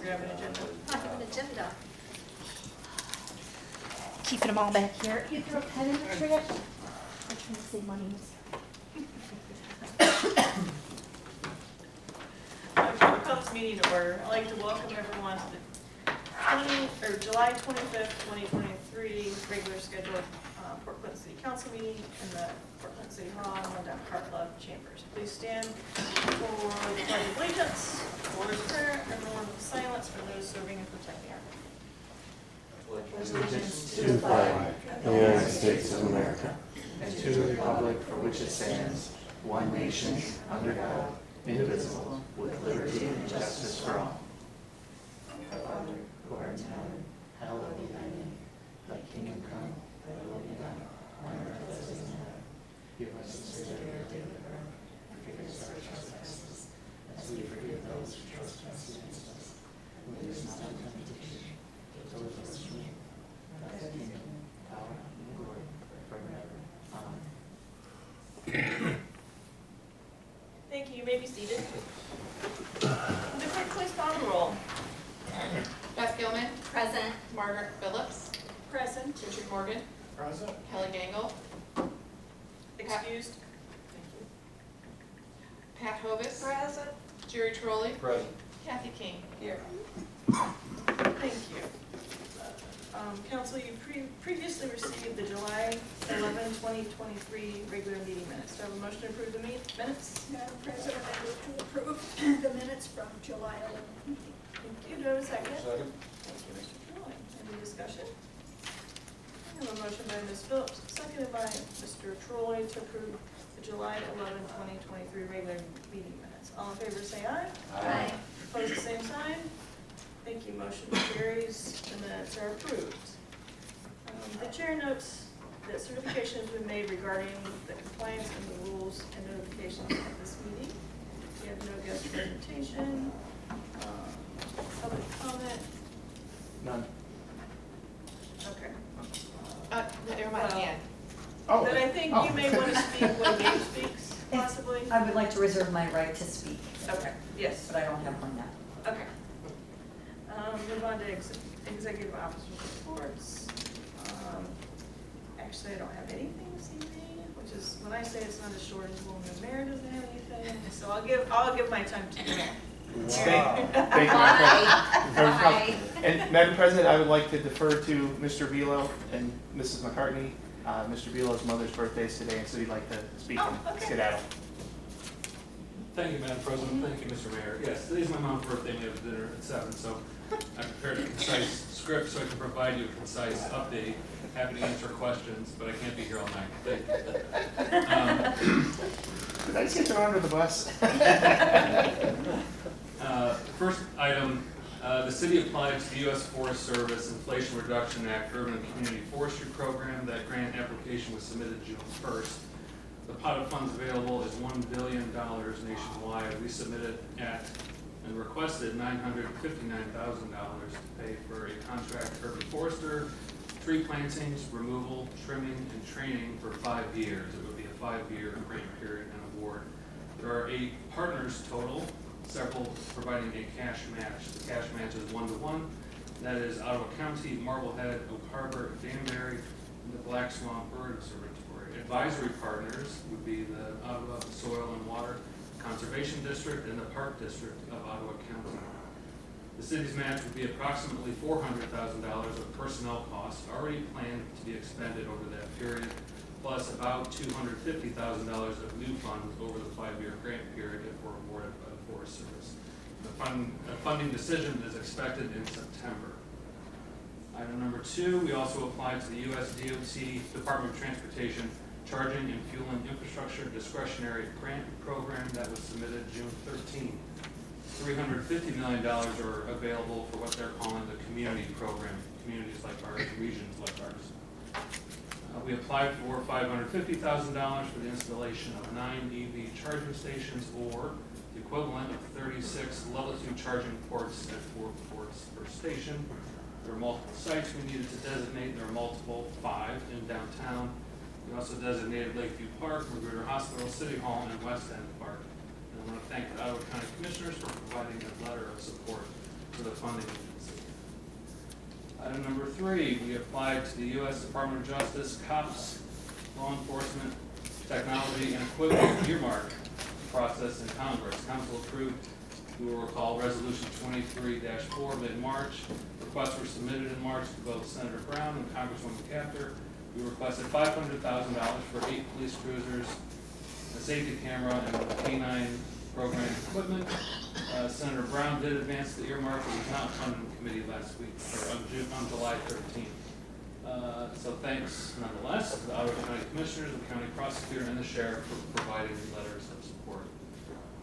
grab an agenda. I have an agenda. Keeping them all back here. You throw a pen in the trash. I'm trying to save money. We'll call this meeting to order. I'd like to welcome everyone to the July 25th, 2023 regular scheduled Port Clinton City Council meeting in the Port Clinton City Hall in the Cartlove Chambers. Please stand for the pledge of allegiance, Lord's Prayer, and the moment of silence for those serving and protecting our country. Allegiance to the flag of the United States of America and to the republic for which it stands, one nation, under God, indivisible, with liberty and justice for all. Our Father, who art in heaven, hallowed be thy name. Thy kingdom come, thy will be done, on earth as it is in heaven. Give us this day our daily bread, and forgive us our trespasses, as we forgive those who trespass against us. And lead us not into temptation, but deliver us from evil. Thy kingdom, power, and glory, forever and ever. Amen. Thank you. You may be seated. The clerk, please call the roll. Beth Gilman, Present. Margaret Phillips, Present. Richard Morgan, Present. Kelly Gangle, Excused. Thank you. Pat Hovis, Present. Jerry Trolley, Present. Kathy King. Here. Thank you. Council, you previously received the July 11, 2023 regular meeting minutes. Do I have a motion to approve the minutes? Madam President, I move to approve the minutes from July 11th meeting. Thank you. Do I have a second? Second. Thank you, Mr. Troy. Any discussion? I have a motion by Ms. Phillips, seconded by Mr. Troy to approve the July 11, 2023 regular meeting minutes. All in favor say aye. Aye. Opposed, the same sign. Thank you. Motion carries. The minutes are approved. The chair notes that certification has been made regarding the compliance and the rules and notifications of this meeting. We have no guest presentation. Public comment. None. Okay. Never mind, Ann. But I think you may want to speak when Dave speaks, possibly. I would like to reserve my right to speak, Okay. Yes. but I don't have one now. Okay. Move on to executive officer reports. Actually, I don't have anything this evening, which is, when I say it's not as short as the mayor doesn't have anything, so I'll give my time to you. Thank you, Madam President. And Madam President, I would like to defer to Mr. Velo and Mrs. McCartney. Mr. Velo's mother's birthday is today, and so he'd like to speak Oh, and okay. skedaddle. Thank you, Madam President. Thank you, Mr. Mayor. Yes, today's my mom's birthday. We have dinner at 7, so I prepared a concise script so I can provide you a concise update. Happy to answer questions, but I can't be here all night. Thank you. Did I just get thrown under the bus? First item, the city applied to the U.S. Forest Service Inflation Reduction Act Urban and Community Forestry Program. That grant application was submitted June 1st. The pot of funds available is $1 billion nationwide. We submitted and requested $959,000 to pay for a contract urban forester, tree plantings, removal, trimming, and training for 5 years. It would be a 5-year grant period and award. There are 8 partners total, several providing a cash match. The cash match is 1-to-1. That is Ottawa County, Marblehead, Oak Harbor, Danbury, and the Black Swamp Bird Observatory. Advisory partners would be the Ottawa Soil and Water Conservation District and the Park District of Ottawa County. The city's match would be approximately $400,000 of personnel costs already planned to be expended over that period, plus about $250,000 of new funds over the 5-year grant period if we're awarded by the Forest Service. The funding decision is expected in September. Item number 2, we also applied to the U.S. DOT Department of Transportation Charging and Fuel and Infrastructure Discretionary Grant Program that was submitted June 13. $350 million are available for what they're calling the community program, communities like ours, regions like ours. We applied for $550,000 for the installation of 9 EV charging stations, or the equivalent of 36 level 2 charging ports at 4 ports per station. There are multiple sites we needed to designate. There are multiple, 5 in downtown. We also designated Lakeview Park, Magruder Hospital, City Hall, and West End Park. And I want to thank the Ottawa County Commissioners for providing a letter of support for the funding agency. Item number 3, we applied to the U.S. Department of Justice COPS Law Enforcement Technology and Equipment earmark process in Congress. Council approved, you will recall, Resolution 23-4 mid-March. Requests were submitted in March to both Senator Brown and Congresswoman Capter. We requested $500,000 for 8 police cruisers, a safety camera, and canine program equipment. Senator Brown did advance the earmark, but was not funded in committee last week, or on July 13th. So thanks nonetheless to the Ottawa County Commissioners, the County Prosecutor, and the Sheriff for providing letters of support.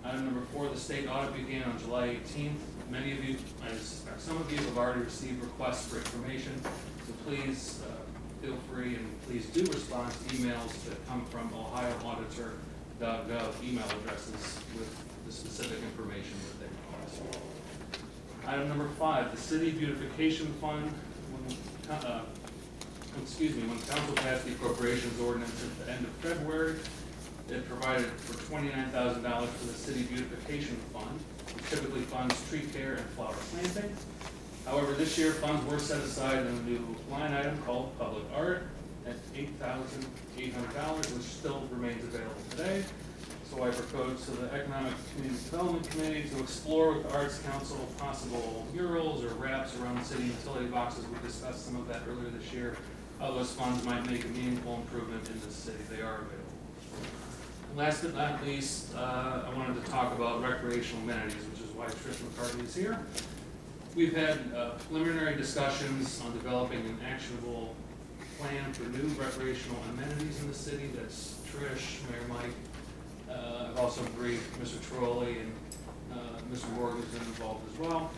Item number 4, the state audit began on July 18th. Many of you, I suspect some of you, have already received requests for information, so please feel free and please do respond to emails that come from ohioauditor.gov email addresses with the specific information that they request. Item number 5, the City Beautification Fund. When council passed the appropriations ordinance at the end of February, it provided for $29,000 for the City Beautification Fund, which typically funds tree care and flower planting. However, this year, funds were set aside in a new line item called Public Art at $8,800, which still remains available today. So I propose to the Economic Community Development Committee to explore with the Arts Council possible murals or wraps around the city utility boxes. We discussed some of that earlier this year. How those funds might make a meaningful improvement in the city. They are available. Last but not least, I wanted to talk about recreational amenities, which is why Trish McCartney is here. We've had preliminary discussions on developing an actionable plan for new recreational amenities in the city. That's Trish, Mayor Mike. I've also briefed Mr. Trolley and Mr. Morgan has been involved as well.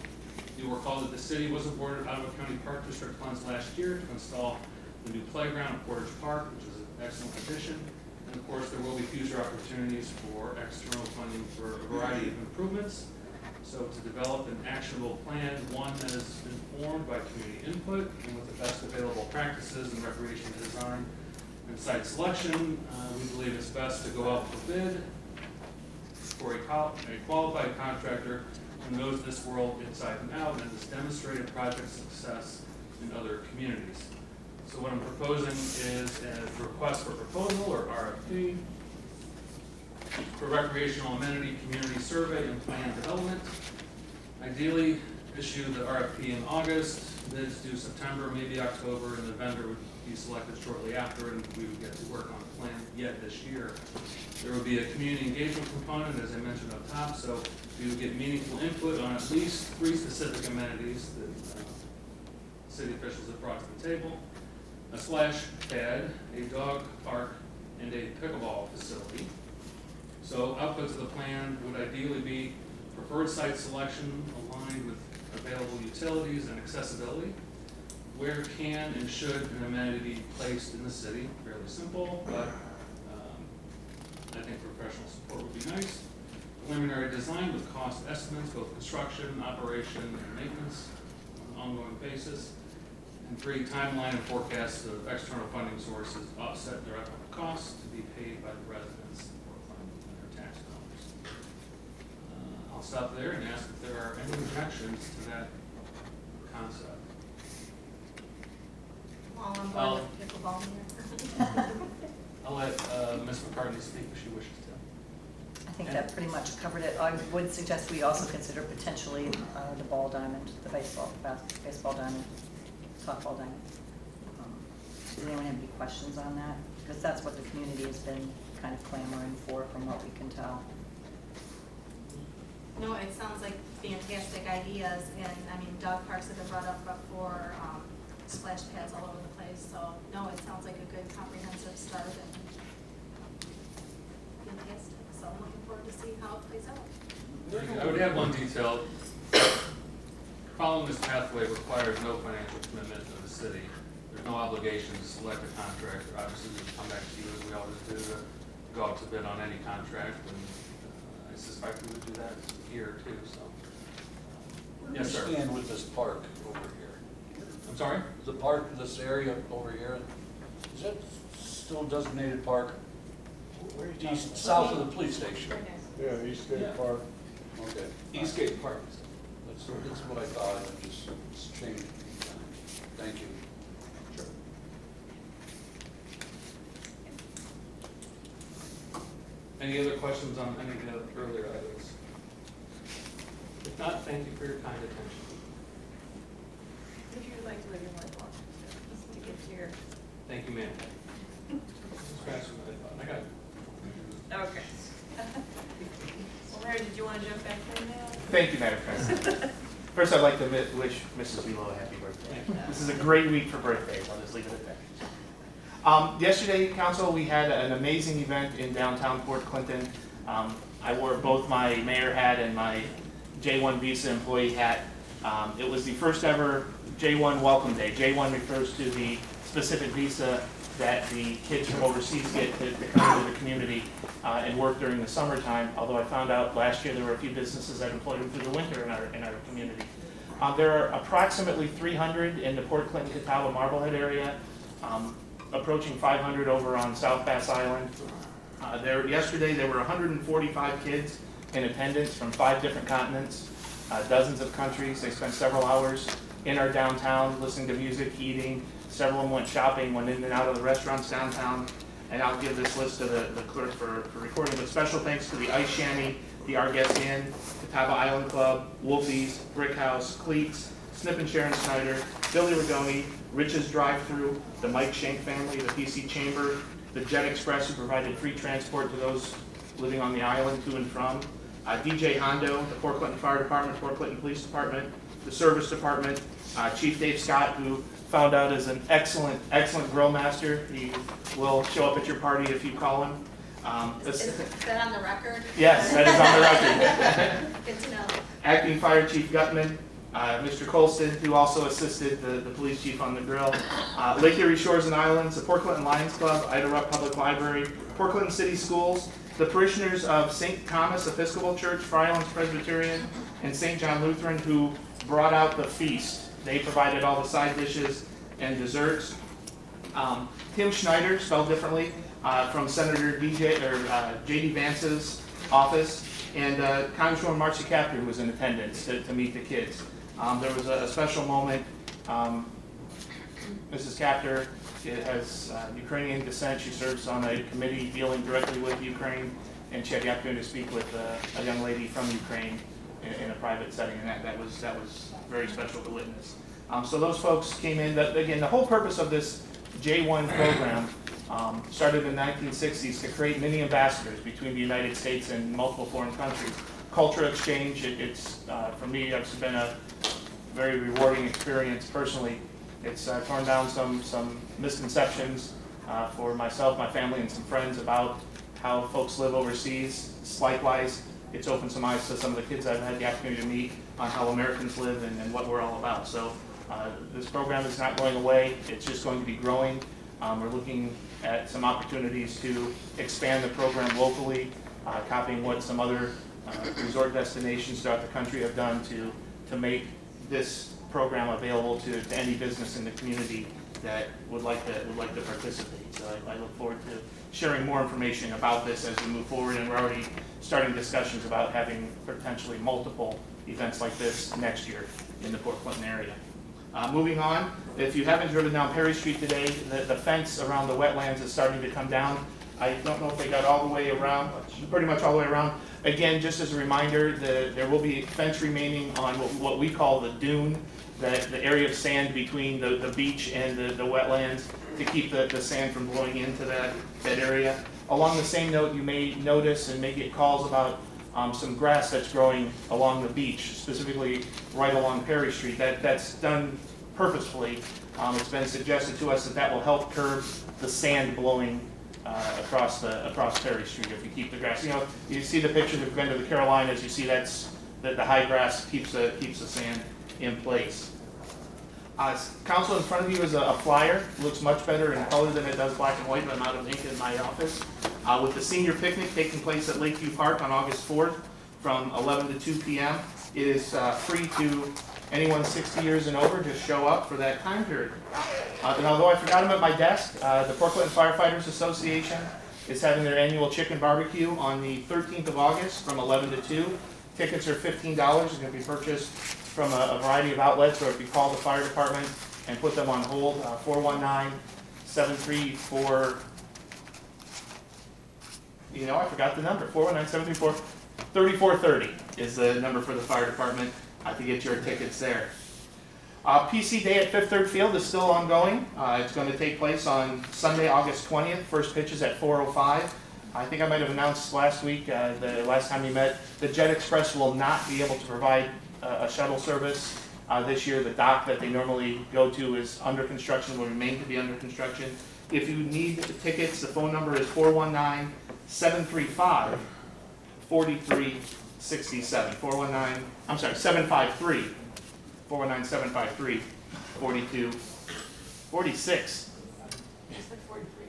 You'll recall that the city was awarded Ottawa County Park District funds last year to install the new playground at Portage Park, which is an excellent addition. And of course, there will be future opportunities for external funding for a variety of improvements. So to develop an actionable plan, one that is informed by community input and with the best available practices in recreation design and site selection, we believe it's best to go out for bid for a qualified contractor who knows this world inside and out and has demonstrated project success in other communities. So what I'm proposing is a request for proposal, or RFP, for recreational amenity community survey and plan development. Ideally, issue the RFP in August, bids due September, maybe October, and the vendor would be selected shortly after, and we would get to work on the plan yet this year. There would be a community engagement component, as I mentioned up top, so we would get meaningful input on at least 3 specific amenities that city officials have brought to the table. A splash pad, a dog park, and a pickleball facility. So output to the plan would ideally be preferred site selection aligned with available utilities and accessibility. Where can and should an amenity be placed in the city? Fairly simple, but I think professional support would be nice. Preliminary design with cost estimates, both construction, operation, and maintenance on an ongoing basis. And 3, timeline and forecast of external funding sources offset direct costs to be paid by the residents or funded by their tax dollars. I'll stop there and ask if there are any objections to that concept. All on board with pickleball here. I'll let Ms. McCartney speak if she wishes to. I think that pretty much covered it. I would suggest we also consider potentially the ball diamond, the baseball diamond, softball diamond. Does anyone have any questions on that? Because that's what the community has been kind of clamoring for, from what we can tell. No, it sounds like fantastic ideas, and I mean, dog parks have been brought up before, splash pads all over the place, so no, it sounds like a good comprehensive start and fantastic, so I'm looking forward to see how it plays out. I would add one detail. Following this pathway requires no financial commitment to the city. There's no obligation to select a contractor. Obviously, we come back to you, as we always do, to go out to bid on any contract, and I suspect we would do that here too, so. Yes, sir. Where do you stand with this park over here? I'm sorry? The park, this area over here, is that still designated park? Where are you talking East, about? south of the police station? Yeah, Eastgate Yeah. Park. Okay. Eastgate Park. That's what I thought, I just, it's changed. Thank you. Any other questions on any of the earlier items? If not, thank you for your kind attention. If you would like to live your life long, to get to your, Thank you, ma'am. Scratch what I thought. I got it. okay. Well, Larry, did you want to jump back in now? Thank you, Madam President. First, I'd like to wish Mrs. Velo a happy birthday. This is a great week for birthdays, I'll just leave it at that. Yesterday, Council, we had an amazing event in downtown Port Clinton. I wore both my mayor hat and my J1 Visa employee hat. It was the first ever J1 Welcome Day. J1 refers to the specific visa that the kids from overseas get to come to the community and work during the summertime, although I found out last year there were a few businesses that employed them through the winter in our community. There are approximately 300 in the Port Clinton, Catawba, Marblehead area, approaching 500 over on South Bass Island. Yesterday there were 145 kids in attendance from 5 different continents, dozens of countries. They spent several hours in our downtown listening to music, eating. Several of them went shopping, went in and out of the restaurants downtown. And I'll give this list to the clerk for recording. But special thanks to the Ice Shanty, the Our Guest Inn, Catawba Island Club, Wolfie's, Brick House, Cleats, Snip and Sharon Snyder, Billy Rigoni, Rich's Drive-Thru, the Mike Shank family, the PC Chamber, the Jet Express, who provided free transport to those living on the island to and from, DJ Hondo, the Port Clinton Fire Department, Port Clinton Police Department, the Service Department, Chief Dave Scott, who found out is an excellent grill master. He will show up at your party if you call him. Is that on the record? Yes, that is on the record. Good to know. Acting Fire Chief Gutman, Mr. Colston, who also assisted the police chief on the grill. Lake Erie Shores and Islands, the Port Clinton Lions Club, Ida Rupp Public Library, Port Clinton City Schools, the parishioners of St. Thomas Episcopal Church, Fry Islands Presbyterian, and St. John Lutheran, who brought out the feast. They provided all the side dishes and desserts. Tim Schneider, spelled differently, from Senator J.D. Vance's office, and Congresswoman Marcy Kaptur, who was in attendance to meet the kids. There was a special moment. Mrs. Kaptur has Ukrainian descent. She serves on a committee dealing directly with Ukraine, and she had the opportunity to speak with a young lady from Ukraine in a private setting, and that was very special to witness. So those folks came in. Again, the whole purpose of this J1 program started in the 1960s to create mini ambassadors between the United States and multiple foreign countries. Cultural exchange, it's for me, it's been a very rewarding experience personally. It's torn down some misconceptions for myself, my family, and some friends about how folks live overseas. Likewise, it's opened some eyes to some of the kids I've had the opportunity to meet on how Americans live and what we're all about. So this program is not going away. It's just going to be growing. We're looking at some opportunities to expand the program locally, copying what some other resort destinations throughout the country have done to make this program available to any business in the community that would like to participate. So I look forward to sharing more information about this as we move forward, and we're already starting discussions about having potentially multiple events like this next year in the Port Clinton area. Moving on, if you haven't driven down Perry Street today, the fence around the wetlands is starting to come down. I don't know if they got all the way around, pretty much all the way around. Again, just as a reminder, there will be fence remaining on what we call the dune, the area of sand between the beach and the wetlands to keep the sand from blowing into that area. Along the same note, you may notice and may get calls about some grass that's growing along the beach, specifically right along Perry Street. That's done purposefully. It's been suggested to us that will help curb the sand blowing across Perry Street if you keep the grass. You know, you see the pictures if you've been to the Carolinas, you see that the high grass keeps the sand in place. Council, in front of you is a flyer. It looks much better in color than it does black and white, but I'm out of ink in my office. With the senior picnic taking place at Lakeview Park on August 4th from 11 to 2 p.m. It is free to anyone 60 years and over. Just show up for that time period. And although I forgot them at my desk, the Port Clinton Firefighters Association is having their annual chicken barbecue on the 13th of August from 11 to 2. Tickets are $15. It's going to be purchased from a variety of outlets, or if you call the fire department and put them on hold, 419-734, I forgot the number, 419-734-3430 is the number for the fire department to get your tickets there. PC Day at Fifth Third Field is still ongoing. It's going to take place on Sunday, August 20th. First pitch is at 4:05. I think I might have announced last week, the last time we met, the Jet Express will not be able to provide a shuttle service this year. The dock that they normally go to is under construction, will remain to be under construction. If you need tickets, the phone number is 419-735-4367. 753. 419-753-4246.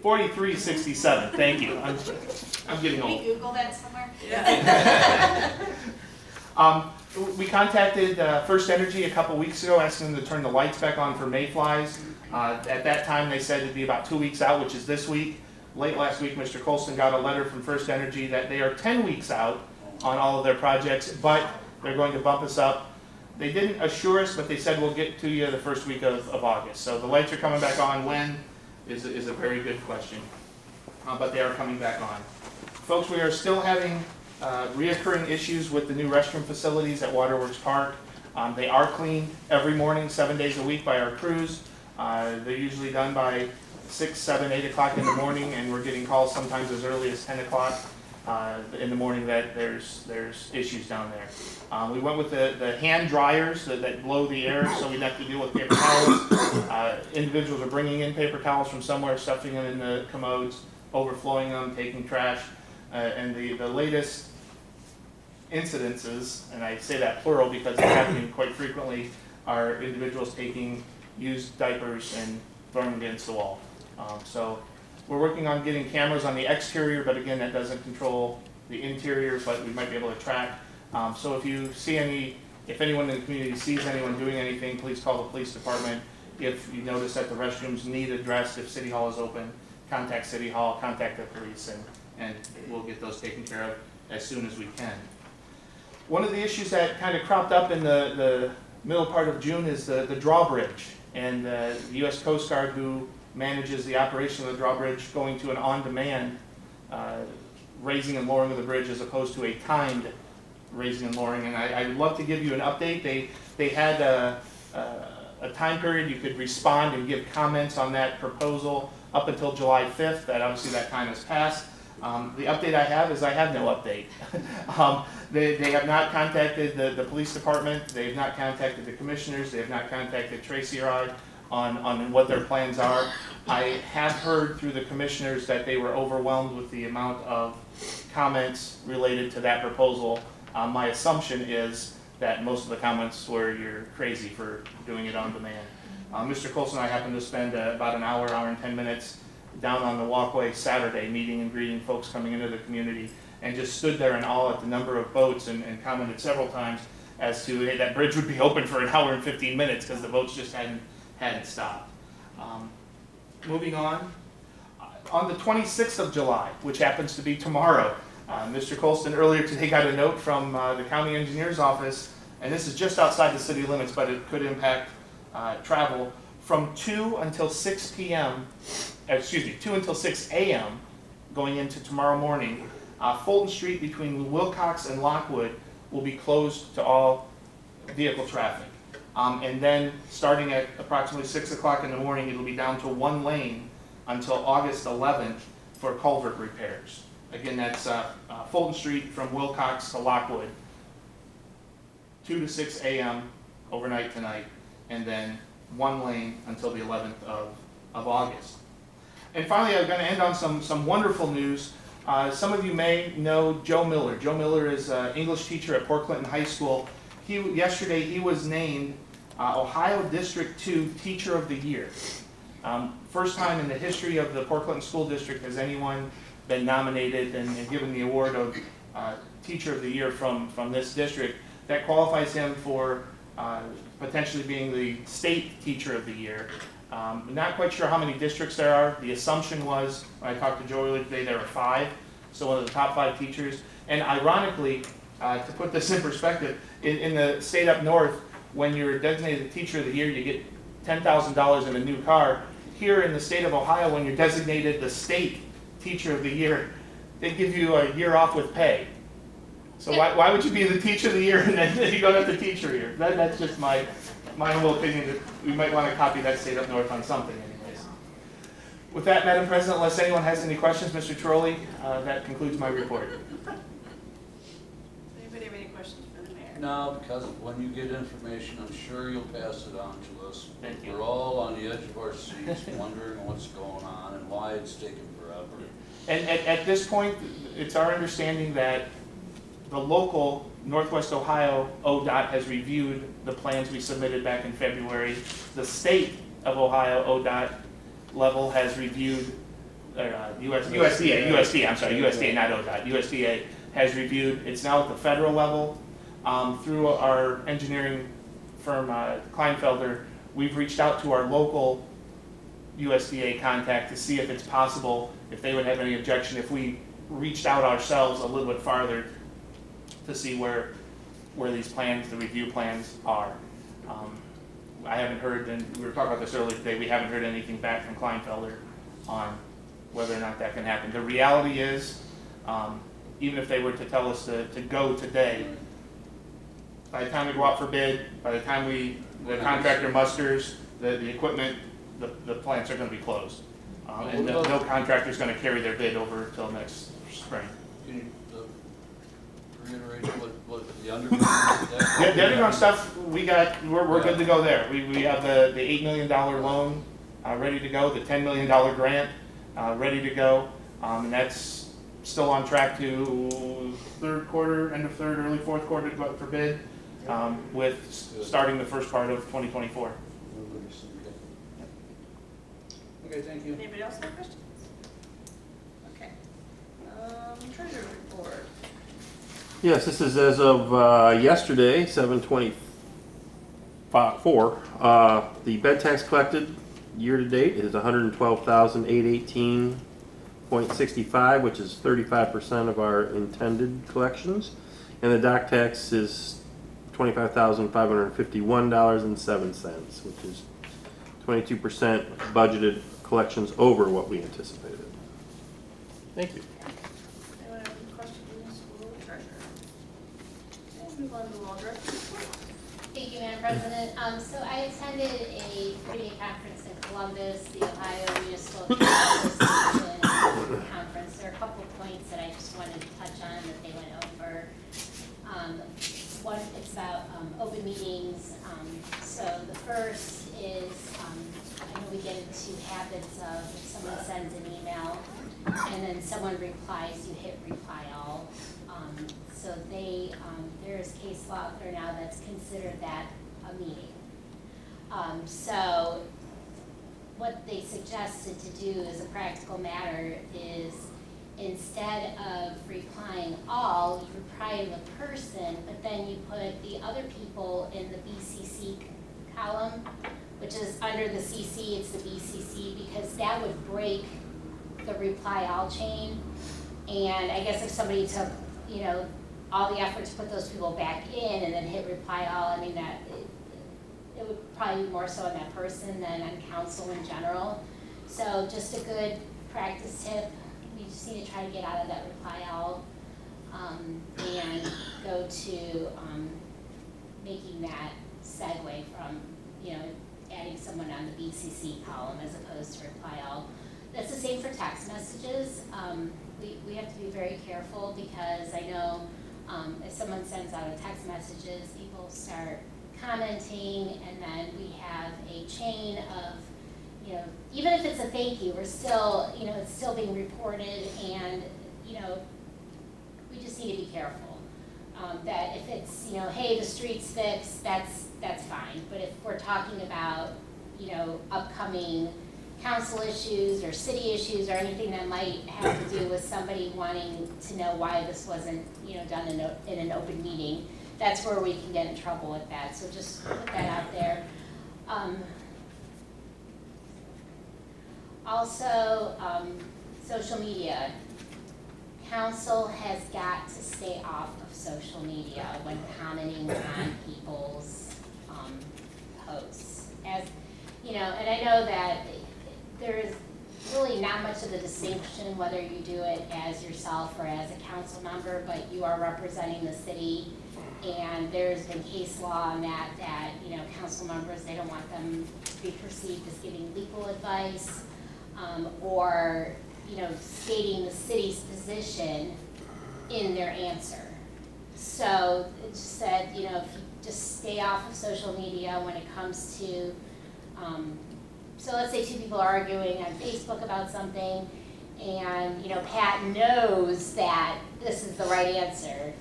4367, thank you. I'm getting Can we old. Google that somewhere? We contacted First Energy a couple weeks ago, asking them to turn the lights back on for mayflies. At that time, they said it'd be about 2 weeks out, which is this week. Late last week, Mr. Colston got a letter from First Energy that they are 10 weeks out on all of their projects, but they're going to bump us up. They didn't assure us, but they said we'll get to you the first week of August. So the lights are coming back on. When is a very good question, but they are coming back on. Folks, we are still having reoccurring issues with the new restroom facilities at Waterworks Park. They are cleaned every morning, 7 days a week by our crews. They're usually done by 6, 7, 8 o'clock in the morning, and we're getting calls sometimes as early as 10 o'clock in the morning that there's issues down there. We went with the hand dryers that blow the air, so we didn't have to deal with paper towels. Individuals are bringing in paper towels from somewhere, stuffing them in the commodes, overflowing them, taking trash. And the latest incidences, and I say that plural because it's happening quite frequently, are individuals taking used diapers and throwing them against the wall. So we're working on getting cameras on the exterior, but again, that doesn't control the interior, but we might be able to track. So if you see if anyone in the community sees anyone doing anything, please call the police department. If you notice that the restrooms need addressed, if City Hall is open, contact City Hall, contact the police, and we'll get those taken care of as soon as we can. One of the issues that kind of cropped up in the middle part of June is the drawbridge, and the U.S. Coast Guard, who manages the operation of the drawbridge, going to an on-demand raising and lowering of the bridge as opposed to a timed raising and lowering. And I'd love to give you an update. They had a time period you could respond and give comments on that proposal up until July 5th. Obviously that time has passed. The update I have is I have no update. They have not contacted the police department. They have not contacted the commissioners. They have not contacted Tracy or I on what their plans are. I have heard through the commissioners that they were overwhelmed with the amount of comments related to that proposal. My assumption is that most of the comments were, you're crazy for doing it on demand. Mr. Colson and I happened to spend about an hour and 10 minutes down on the walkway Saturday, meeting and greeting folks coming into the community, and just stood there in awe at the number of boats and commented several times as to, hey, that bridge would be open for an hour and 15 minutes because the boats just hadn't stopped. Moving on the 26th of July, which happens to be tomorrow, Mr. Colston earlier today got a note from the county engineer's office, and this is just outside the city limits, but it could impact travel, from 2 until 6 p.m., 2 until 6 a.m. going into tomorrow morning. Fulton Street between Wilcox and Lockwood will be closed to all vehicle traffic. And then starting at approximately 6 o'clock in the morning, it'll be down to one lane until August 11th for culvert repairs. Again, that's Fulton Street from Wilcox to Lockwood, 2 to 6 a.m. overnight tonight, and then one lane until the 11th of August. And finally, I'm going to end on some wonderful news. Some of you may know Joe Miller. Joe Miller is an English teacher at Port Clinton High School. Yesterday, he was named Ohio District 2 Teacher of the Year. First time in the history of the Port Clinton School District has anyone been nominated and given the award of Teacher of the Year from this district. That qualifies him for potentially being the State Teacher of the Year. Not quite sure how many districts there are. The assumption was, when I talked to Joe earlier today, there are 5, so one of the top 5 teachers. And ironically, To put this in perspective, in the state up north, when you're designated Teacher of the Year, you get $10,000 in a new car. Here in the state of Ohio, when you're designated the state Teacher of the Year, they give you a year off with pay. So why would you be the Teacher of the Year and then you don't have the Teacher Year? That's just my humble opinion that we might want to copy that state up north on something anyways. With that, Madam President, unless anyone has any questions, Mr. Trolley, that concludes my report. Anybody have any questions for the mayor? No, because when you get information, I'm sure you'll pass it on to us. Thank you. We're all on the edge of our seats, wondering what's going on and why it's taking forever. And at this point, it's our understanding that the local Northwest Ohio ODOT has reviewed the plans we submitted back in February. The state of Ohio ODOT level has reviewed, USDA, I'm sorry, USDA, not ODOT, USDA has reviewed. It's now at the federal level. Through our engineering firm, Kleinfelder, we've reached out to our local USDA contact to see if it's possible, if they would have any objection, if we reached out ourselves a little bit farther to see where these plans, the review plans are. I haven't heard, and we were talking about this earlier today, we haven't heard anything back from Kleinfelder on whether or not that can happen. The reality is, even if they were to tell us to go today, by the time we go out for bid, by the time the contractor musters the equipment, the plants are going to be closed. And no contractor's going to carry their bid over until next spring. Can you reiterate what the underground? The underground stuff, we're good to go there. We have the $8 million loan ready to go, the $10 million grant ready to go, and that's still on track to third quarter, end of third, early fourth quarter to go out for bid, with starting the first part of 2024. Okay, thank you. Anybody else have questions? Okay. Treasurer report. Yes, this is as of yesterday, 7/24. The bed tax collected year to date is $112,818.65, which is 35% of our intended collections, and the dock tax is $25,551.07, which is 22% budgeted collections over what we anticipated. Thank you. Anyone have any questions for the school treasurer? Okay, move on to the law director report. Thank you, Madam President. So I attended a 3-day conference in Columbus, the Ohio Municipal Association conference. There are a couple of points that I just wanted to touch on that they went over. One, it's about open meetings. So the first is, I know we get into habits of if someone sends an email and then someone replies, you hit reply all. So there is case law out there now that's considered that a meeting. So what they suggested to do as a practical matter is instead of replying all, you reply the person, but then you put the other people in the BCC column, which is under the CC, it's the BCC, because that would break the reply all chain. And I guess if somebody took, all the effort to put those people back in and then hit reply all, I mean, that it would probably be more so on that person than on council in general. So just a good practice tip. We just need to try to get out of that reply all and go to making that segue from, adding someone on the BCC column as opposed to reply all. That's the same for text messages. We have to be very careful because I know if someone sends out a text messages, people start commenting, and then we have a chain of, even if it's a thank you, we're still, it's still being reported, and, we just need to be careful. That if it's, hey, the street's fixed, that's fine. But if we're talking about, upcoming council issues or city issues or anything that might have to do with somebody wanting to know why this wasn't, done in an open meeting, that's where we can get in trouble with that. So just put that out there. Also, social media. Council has got to stay off of social media when commenting on people's posts. As you know, and I know that there's really not much of a distinction whether you do it as yourself or as a council member, but you are representing the city. And there's been case law on that, you know, council members, they don't want them to be perceived as giving legal advice, or, you know, stating the city's position in their answer. So it just said, you know, if you just stay off of social media when it comes to, so let's say two people are arguing on Facebook about something, and, you know, Pat knows that this is the right answer.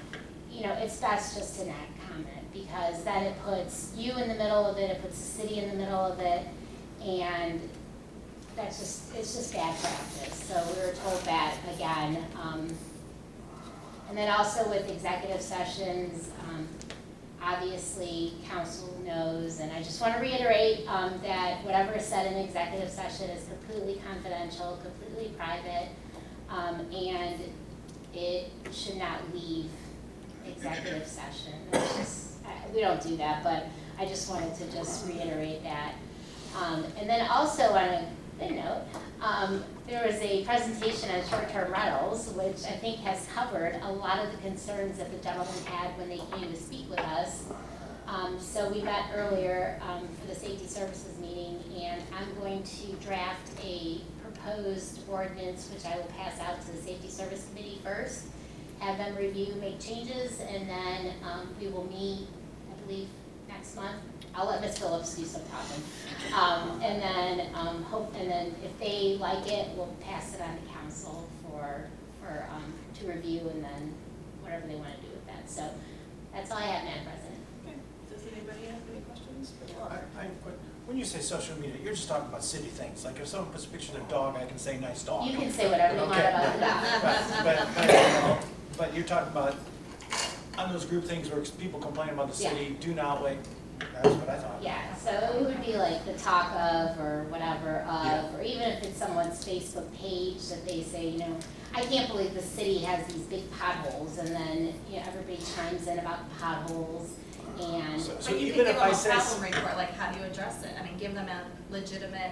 You know, it's best just to not comment, because then it puts you in the middle of it, it puts the city in the middle of it, and that's just, it's just bad practice. So we were told that again. And then also with executive sessions, obviously council knows, and I just want to reiterate that whatever is said in executive session is completely confidential, completely private, and it should not leave executive session. It's just, we don't do that, but I just wanted to just reiterate that. And then also on a good note, there was a presentation on short-term rentals, which I think has covered a lot of the concerns that the gentleman had when they came to speak with us. So we met earlier for the safety services meeting, and I'm going to draft a proposed ordinance, which I will pass out to the safety service committee first, have them review, make changes, and then we will meet, I believe, next month. I'll let Ms. Phillips do some talking. And then if they like it, we'll pass it on to council to review, and then whatever they want to do with that. So that's all I have, Madam President. Okay. Does anybody have any questions for the law? When you say social media, you're just talking about city things. Like if someone puts a picture of their dog, I can say nice dog. You can say whatever you want about the dog. But you're talking about on those group things where people complain about the city, do not wait. That's what I thought. Yeah, so it would be like the talk of or whatever of, or even if it's someone's Facebook page that they say, you know, I can't believe the city has these big potholes, and then, you know, everybody chimes in about the potholes, and. So But you even could give if them I a say problem report, like how do you address it? I mean, give them a legitimate,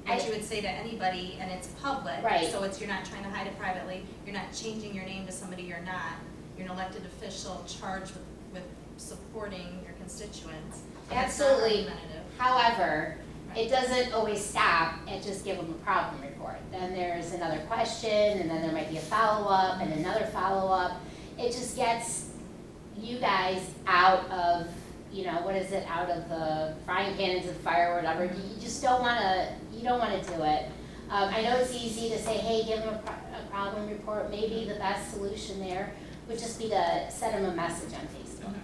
what you would say to anybody, and it's public. Right. So you're not trying to hide it privately, you're not changing your name to somebody you're not. You're an elected official charged with supporting your constituents. Absolutely. It's not argumentative. However, it doesn't always stop at just give them a problem report. Then there's another question, and then there might be a follow-up, and another follow-up. It just gets you guys out of, you know, what is it, out of the frying pan into the fire or whatever. You just don't want to, you don't want to do it. I know it's easy to say, hey, give them a problem report. Maybe the best solution there would just be to send them a message on Facebook.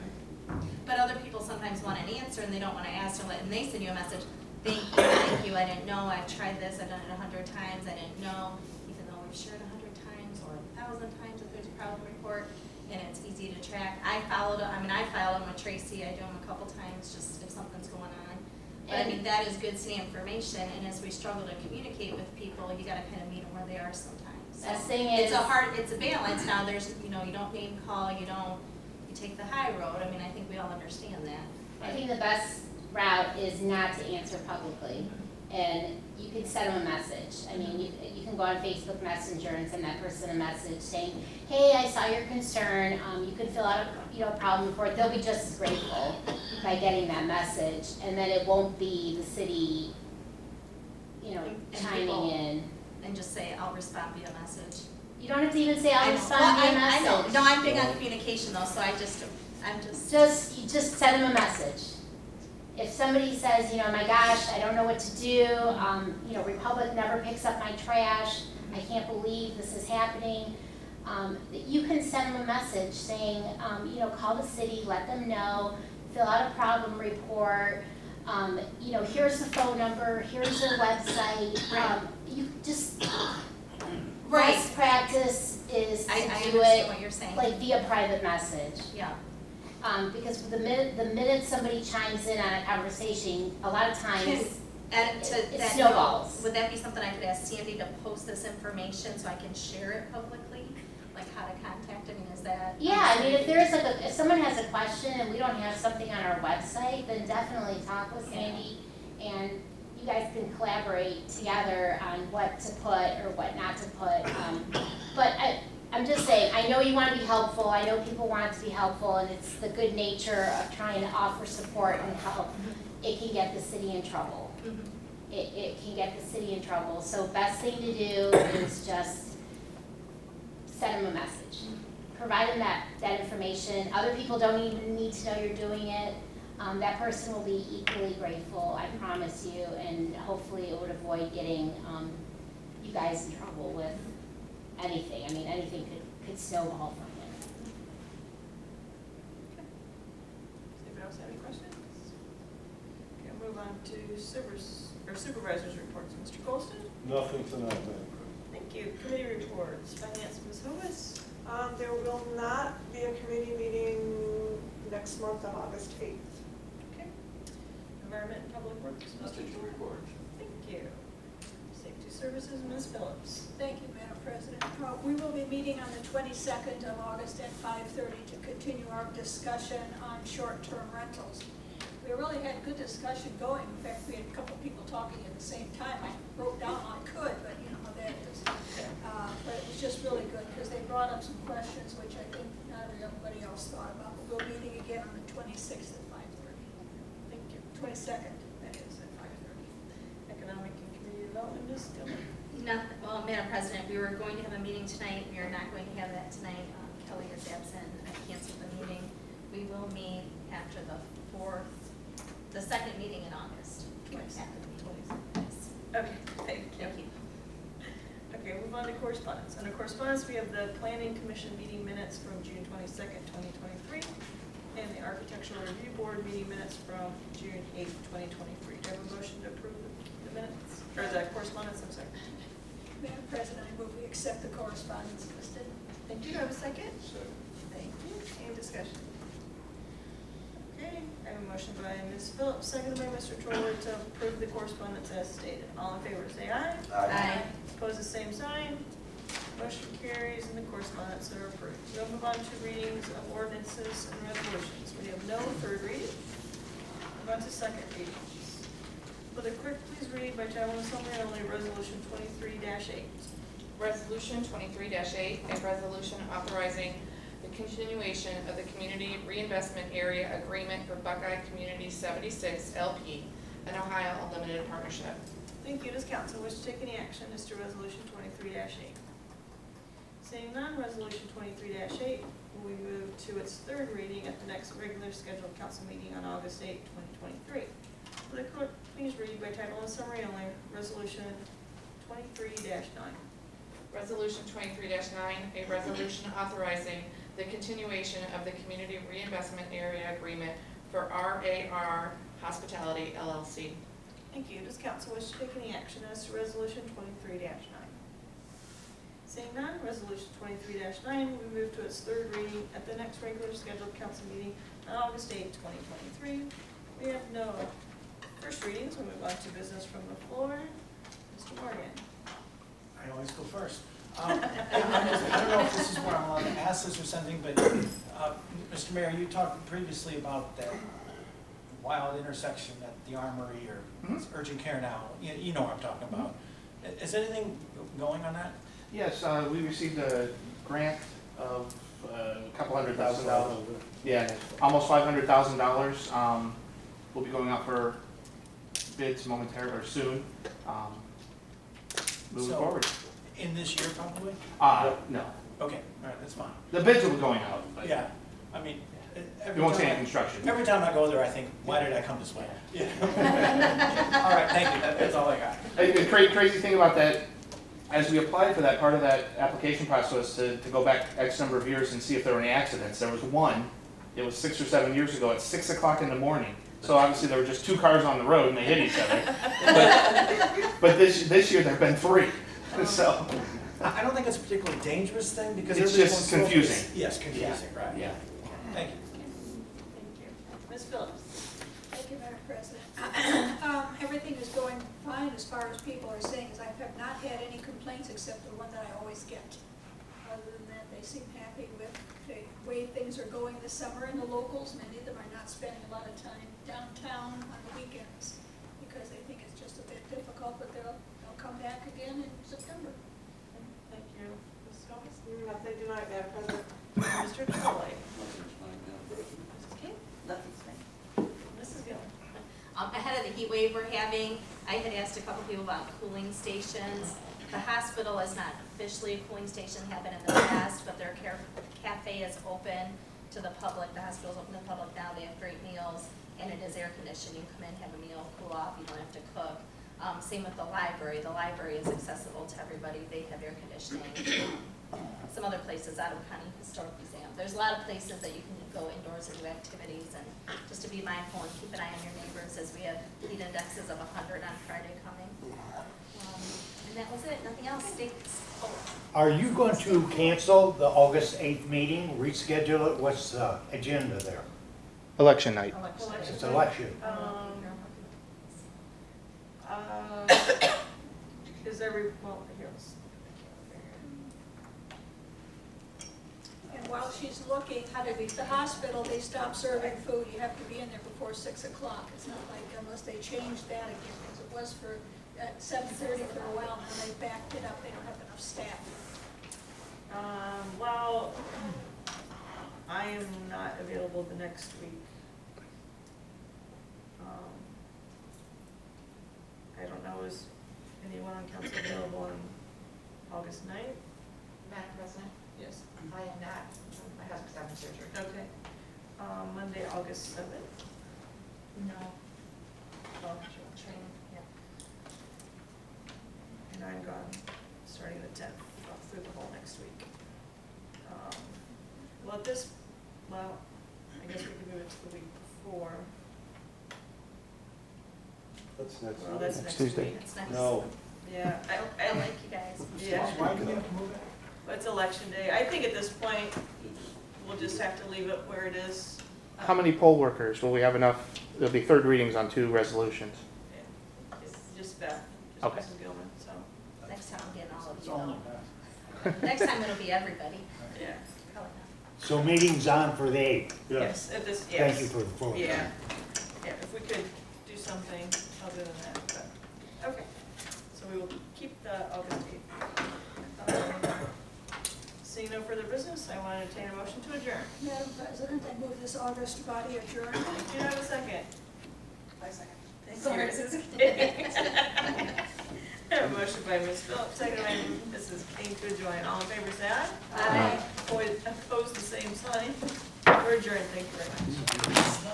But other people sometimes want an answer and they don't want to ask, and they send you a message, thank you, I didn't know, I've tried this, I've done it 100 times, I didn't know, even though we've shared 100 times or 1,000 times that there's a problem report, and it's easy to track. I file them with Tracy, I do them a couple times, just if something's going on. But I mean, that is good city information, and as we struggle to communicate with people, you gotta kind of meet them where they are sometimes. So Best thing is. it's a balance. Now there's, you know, you don't name call, you take the high road. I mean, I think we all understand that. I think the best route is not to answer publicly, and you can send them a message. I mean, you can go on Facebook Messenger and send that person a message saying, hey, I saw your concern, you can fill out a problem report. They'll be just as grateful by getting that message, and then it won't be the city, chiming in. And just say, I'll respond via message. You don't have to even say, I'll respond via message. I know. No, I'm big on communication though, so I'm just. Just send them a message. If somebody says, my gosh, I don't know what to do, Republic never picks up my trash, I can't believe this is happening, you can send them a message saying, call the city, let them know, fill out a problem report, here's the phone number, here's their website, you just, best practice is to do understand what you're saying. like via private message. Yeah. Because the minute somebody chimes in on a conversation, a lot of times it snowballs. Would that be something I could ask Sandy to post this information so I can share it publicly? Like how to contact him, is that? Yeah, I mean, if there's like if someone has a question and we don't have something on our website, then definitely talk with Sandy, and you guys can collaborate together on what to put or what not to put. But I'm just saying, I know you want to be helpful, I know people want to be helpful, and it's the good nature of trying to offer support and help. It can get the city in trouble. It can get the city in trouble. So best thing to do is just send them a message. Provide them that information. Other people don't even need to know you're doing it. That person will be equally grateful, I promise you, and hopefully it would avoid getting you guys in trouble with anything. I mean, anything could snowball from it. Does anybody else have any questions? Okay, I'll move on to supervisors reports. Mr. Colston? Nothing tonight, Madam President. Thank you. Committee reports. Finance, Ms. Hovis? There will not be a committee meeting next month on August 8th. Okay. Environment and Public Works, Mr. Nothing to report. Thank you. Safety Services, Ms. Phillips. Thank you, Madam President. We will be meeting on the 22nd of August at 5:30 to continue our discussion on short-term rentals. We really had good discussion going. In fact, we had a couple of people talking at the same time. I wrote down all I could, but you know how that is. But it was just really good because they brought up some questions which I think not everybody else thought about. But we'll be meeting again on the 26th at 5:30. Thank you. 22nd, that is, at 5:30. Economic and Community Development, Ms. Dillon. Nothing, well, Madam President, we were going to have a meeting tonight, we are not going to have that tonight. Kelly is absent, I canceled the meeting. We will meet after the second meeting in August. After the meeting. Yes. Okay, thank you. Thank you. Okay, move on to correspondence. Under correspondence, we have the Planning Commission meeting minutes from June 22nd, 2023, and the Architectural Review Board meeting minutes from June 8th, 2023. Do I have a motion to approve the minutes, or the correspondence, I'm sorry? Madam President, I move we accept the correspondence listed. Thank you. Do I have a second? Second. Thank you. Any discussion? Okay, I have a motion by Ms. Phillips, seconded by Mr. Troller to approve the correspondence as stated. All in favor, say aye. Aye. Opposed, the same sign. Motion carries and the correspondence are approved. We'll move on to readings of ordinances and resolutions. We have no third reading. Move on to second readings. Will the clerk please read by title only, resolution 23-8. Resolution 23-8, a resolution authorizing the continuation of the Community Reinvestment Area Agreement for Buckeye Community 76 LP, an Ohio Unlimited Partnership. Thank you. Does council wish to take any action as to resolution 23-8? Seeing none, resolution 23-8 will move to its third reading at the next regular scheduled council meeting on August 8, 2023. Will the clerk please read by title and summary only, resolution 23-9. Resolution 23-9, a resolution authorizing the continuation of the Community Reinvestment Area Agreement for RAR Hospitality LLC. Thank you. Does council wish to take any action as to resolution 23-9? Seeing none, resolution 23-9 will move to its third reading at the next regular scheduled council meeting on August 8, 2023. We have no first readings. We'll move on to business from the floor. Mr. Morgan. I always go first. I don't know if this is where I'm allowed to ask this or something, but Mr. Mayor, you talked previously about that wild intersection at the Armory or Urgent Care now. You know what I'm talking about. Is anything going on that? Yes, we received a grant of a couple $100,000. Yeah, almost $500,000. We'll be going out for bids momentarily or soon. Moving forward. In this year, probably? No. Okay, all right, that's fine. The bids will be going out, but Yeah, I mean, we won't see any construction. every time I go there, I think, why did I come this way? Yeah. All right, thank you, that's all I got. The crazy thing about that, as we applied for that, part of that application process was to go back X number of years and see if there were any accidents. There was one, it was 6 or 7 years ago at 6 o'clock in the morning. So obviously there were just 2 cars on the road and they hit each other. But this year there've been 3. So I don't think it's a particularly dangerous thing because it's everybody's just going slow. confusing. Yes, confusing, right. Yeah. Thank you. Thank you. Ms. Phillips. Thank you, Madam President. Everything is going fine as far as people are saying, as I have not had any complaints except the one that I always get. Other than that, they seem happy with the way things things are going this summer, and the locals, many of them are not spending a lot of time downtown on the weekends because they think it's just a bit difficult, but they'll come back again in September. Thank you, Ms. Thomas. Nothing tonight, Madam President. Mr. Troy. Mrs. King. Nothing's fine. Mrs. Gill. Ahead of the heat wave we're having, I had asked a couple people about cooling stations. The hospital is not officially a cooling station, have been in the past, but their cafe is open to the public. The hospital's open to the public now, they have great meals, and it is air conditioned. You can come in, have a meal, cool off, you don't have to cook. Same with the library is accessible to everybody, they have air conditioning. Some other places, Ottawa County Historic Museum, there's a lot of places that you can go indoors and do activities, and just to be mindful and keep an eye on your neighbors as we have heat indexes of 100 on Friday coming. And that was it, nothing else. Are you going to cancel the August 8th meeting, reschedule it? What's the agenda there? Election night. It's election. Is every, well, here, let's. And while she's looking, the hospital, they stopped serving food. You have to be in there before 6 o'clock. It's not like, unless they change that again, because it was for at 7:30 for a while, now they backed it up. They don't have enough staff. Well, I am not available the next week. I don't know, is anyone on council available on August 9th? Madam President, Yes. I am not, my husband's having surgery. Okay. Monday, August 7th? No. Oh, Training, yeah. and I'm gone, starting the 10th, through the whole next week. Well, I guess we could move it to the week before. That's next. Well, that's next Tuesday. week. It's nice. No. Yeah, I like you guys. Yeah, Why do we have to move it? but it's election day. I think at this point, we'll just have to leave it where it is. How many poll workers? Will we have enough? There'll be third readings on 2 resolutions. It's just Beth, Okay. just Mrs. Gilman, so, Next time I'm getting all of It's you. only that. Next time it'll be everybody. yeah. Probably not. So meeting's on for the 8th. Yes, at this, yes. Thank you for the floor. Yeah, yeah, if we could do something other than that, but, okay. So we will keep the August 8th. Seeing no further business, I want to entertain a motion to adjourn. Madam President, I move this August body adjourned. Do you have a second? I second. Thank you, Mrs. King. I have a motion by Ms. Phillips, second by Mrs. King to adjourn. All in favor, say aye. Aye. Opposed, the same sign. We're adjourned, thank you very much.